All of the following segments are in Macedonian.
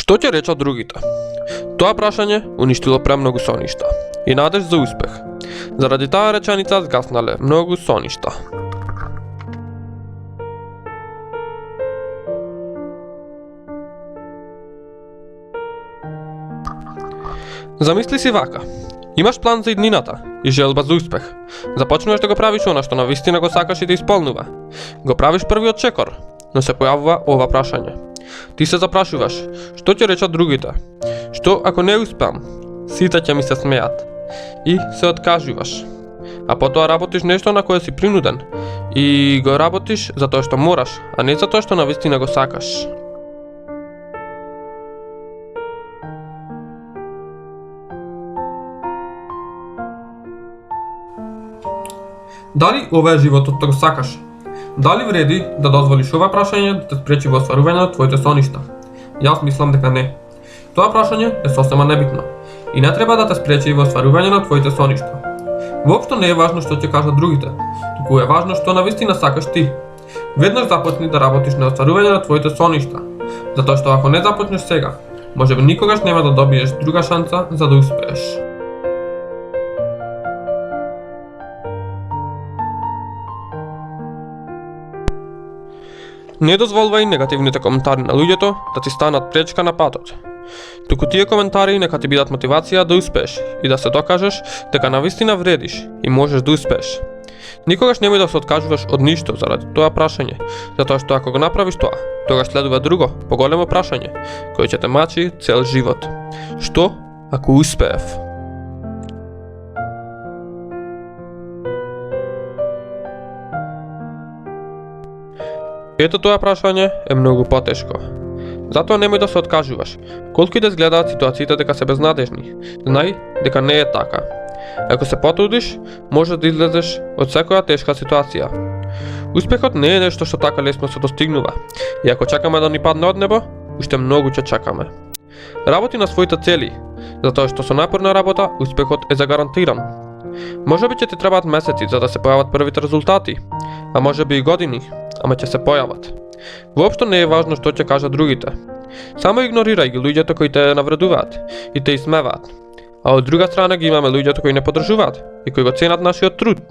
Што ќе речат другите? Тоа прашање уништило премногу соништа и надеж за успех. Заради таа реченица згаснале многу соништа. Замисли си вака. Имаш план за иднината и желба за успех. Започнуваш да го правиш она што навистина го сакаш и да исполнува. Го правиш првиот чекор, но се појавува ова прашање. Ти се запрашуваш, што ќе речат другите? Што ако не успеам? Сите ќе ми се смеат. И се откажуваш. А потоа работиш нешто на кое си принуден и го работиш затоа што мораш, а не затоа што навистина го сакаш. Дали ова е животот што го сакаш? Дали вреди да дозволиш ова прашање да те спречи во остварување на твоите соништа? Јас мислам дека не. Тоа прашање е сосема небитно и не треба да те спречи во остварување на твоите соништа. Воопшто не е важно што ќе кажат другите, туку е важно што навистина сакаш ти. Веднаш започни да работиш на остварување на твоите соништа, затоа што ако не започнеш сега, можеби никогаш нема да добиеш друга шанса за да успееш. Не дозволувај негативните коментари на луѓето да ти станат пречка на патот. Туку тие коментари нека ти бидат мотивација да успееш и да се докажеш дека навистина вредиш и можеш да успееш. Никогаш немој да се откажуваш од ништо заради тоа прашање, затоа што ако го направиш тоа, тогаш следува друго, поголемо прашање, кој ќе те мачи цел живот. Што ако успеев? Ето тоа прашање е многу потешко. Затоа немој да се откажуваш. Колку и да изгледаат ситуациите дека се безнадежни, знај дека не е така. Ако се потрудиш, може да излезеш од секоја тешка ситуација. Успехот не е нешто што така лесно се достигнува. И ако чекаме да ни падне од небо, уште многу ќе чекаме. Работи на своите цели, затоа што со напорна работа успехот е загарантиран. Можеби ќе ти требаат месеци за да се појават првите резултати, а можеби и години, ама ќе се појават. Воопшто не е важно што ќе кажат другите. Само игнорирај ги луѓето кои те навредуваат и те исмеваат. А од друга страна ги имаме луѓето кои не поддржуваат и кои го ценат нашиот труд.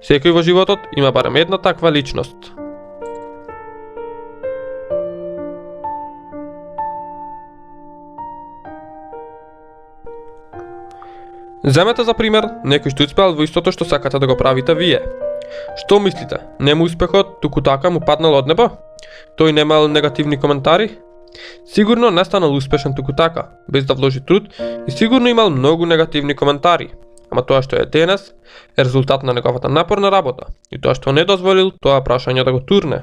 Секој во животот има барем една таква личност. Земете за пример некој што успеал во истото што сакате да го правите вие. Што мислите? Нему успехот туку така му паднал од небо? Тој немал негативни коментари? Сигурно не станал успешен туку така, без да вложи труд и сигурно имал многу негативни коментари. Ама тоа што е денес е резултат на неговата напорна работа и тоа што не дозволил тоа прашање да го турне.